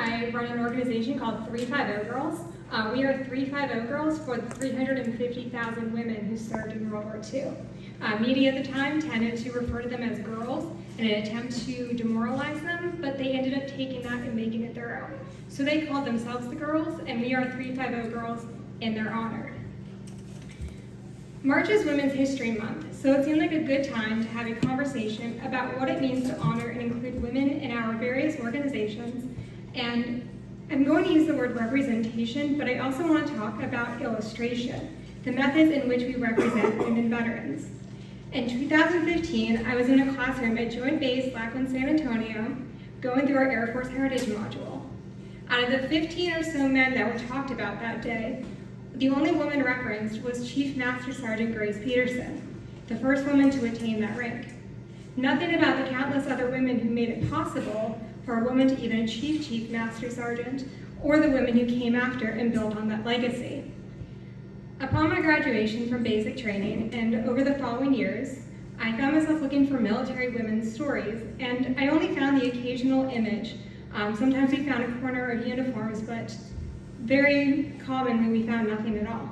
I run an organization called 350 Girls. We are 350 Girls for the 350,000 women who served in World War II. Media at the time tended to refer to them as girls in an attempt to demoralize them, but they ended up taking that and making it their own. So they called themselves the Girls, and we are 350 Girls in their honor. March is Women's History Month, so it seemed like a good time to have a conversation about what it means to honor and include women in our various organizations. And I'm going to use the word representation, but I also want to talk about illustration, the methods in which we represent women veterans. In 2015, I was in a classroom at Joint Base Lackland, San Antonio, going through our Air Force Heritage module. Out of the 15 or so men that were talked about that day, the only woman referenced was Chief Master Sergeant Grace Peterson, the first woman to attain that rank. Nothing about the countless other women who made it possible for a woman to even achieve Chief Master Sergeant, or the women who came after and built on that legacy. Upon my graduation from basic training and over the following years, I found myself looking for military women's stories, and I only found the occasional image. Sometimes we found a corner of uniforms, but very commonly we found nothing at all.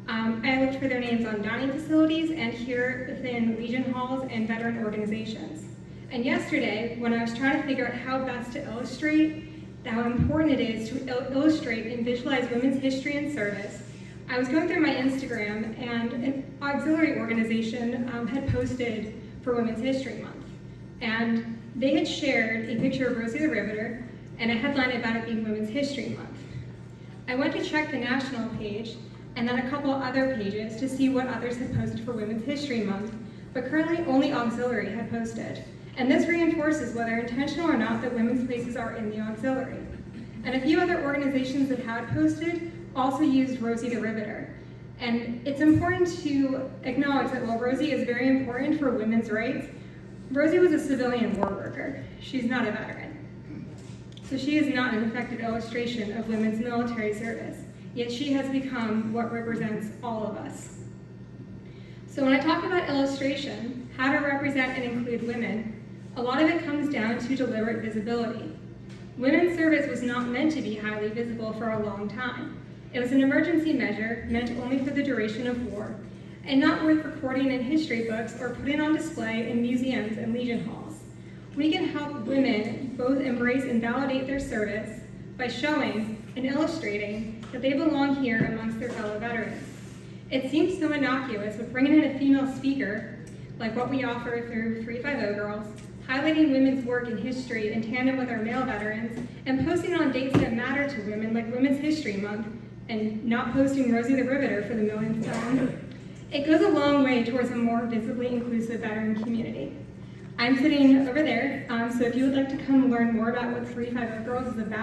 I looked for their names on dining facilities and here within Legion halls and veteran organizations. And yesterday, when I was trying to figure out how best to illustrate how important it is to illustrate and visualize women's history and service, I was going through my Instagram, and an auxiliary organization had posted for Women's History Month. And they had shared a picture of Rosie the Riveter and a headline about it being Women's History Month. I went to check the national page and then a couple other pages to see what others had posted for Women's History Month, but currently only auxiliary had posted. And this reinforces, whether intentional or not, that women's places are in the auxiliary. And a few other organizations that had posted also used Rosie the Riveter. And it's important to acknowledge that while Rosie is very important for women's rights, Rosie was a civilian war worker. She's not a veteran. So she is not an effective illustration of women's military service, yet she has become what represents all of us. So when I talk about illustration, how to represent and include women, a lot of it comes down to deliberate visibility. Women's service was not meant to be highly visible for a long time. It was an emergency measure meant only for the duration of war, and not worth recording in history books or putting on display in museums and Legion halls. We can help women both embrace and validate their service by showing and illustrating that they belong here amongst their fellow veterans. It seems so innocuous, but bringing in a female speaker, like what we offer through 350 Girls, highlighting women's work in history in tandem with our male veterans, and posting on dates that matter to women, like Women's History Month, and not posting Rosie the Riveter for the millionth time. It goes a long way towards a more visibly inclusive veteran community. I'm sitting over there, so if you would like to come learn more about what 350 Girls is about,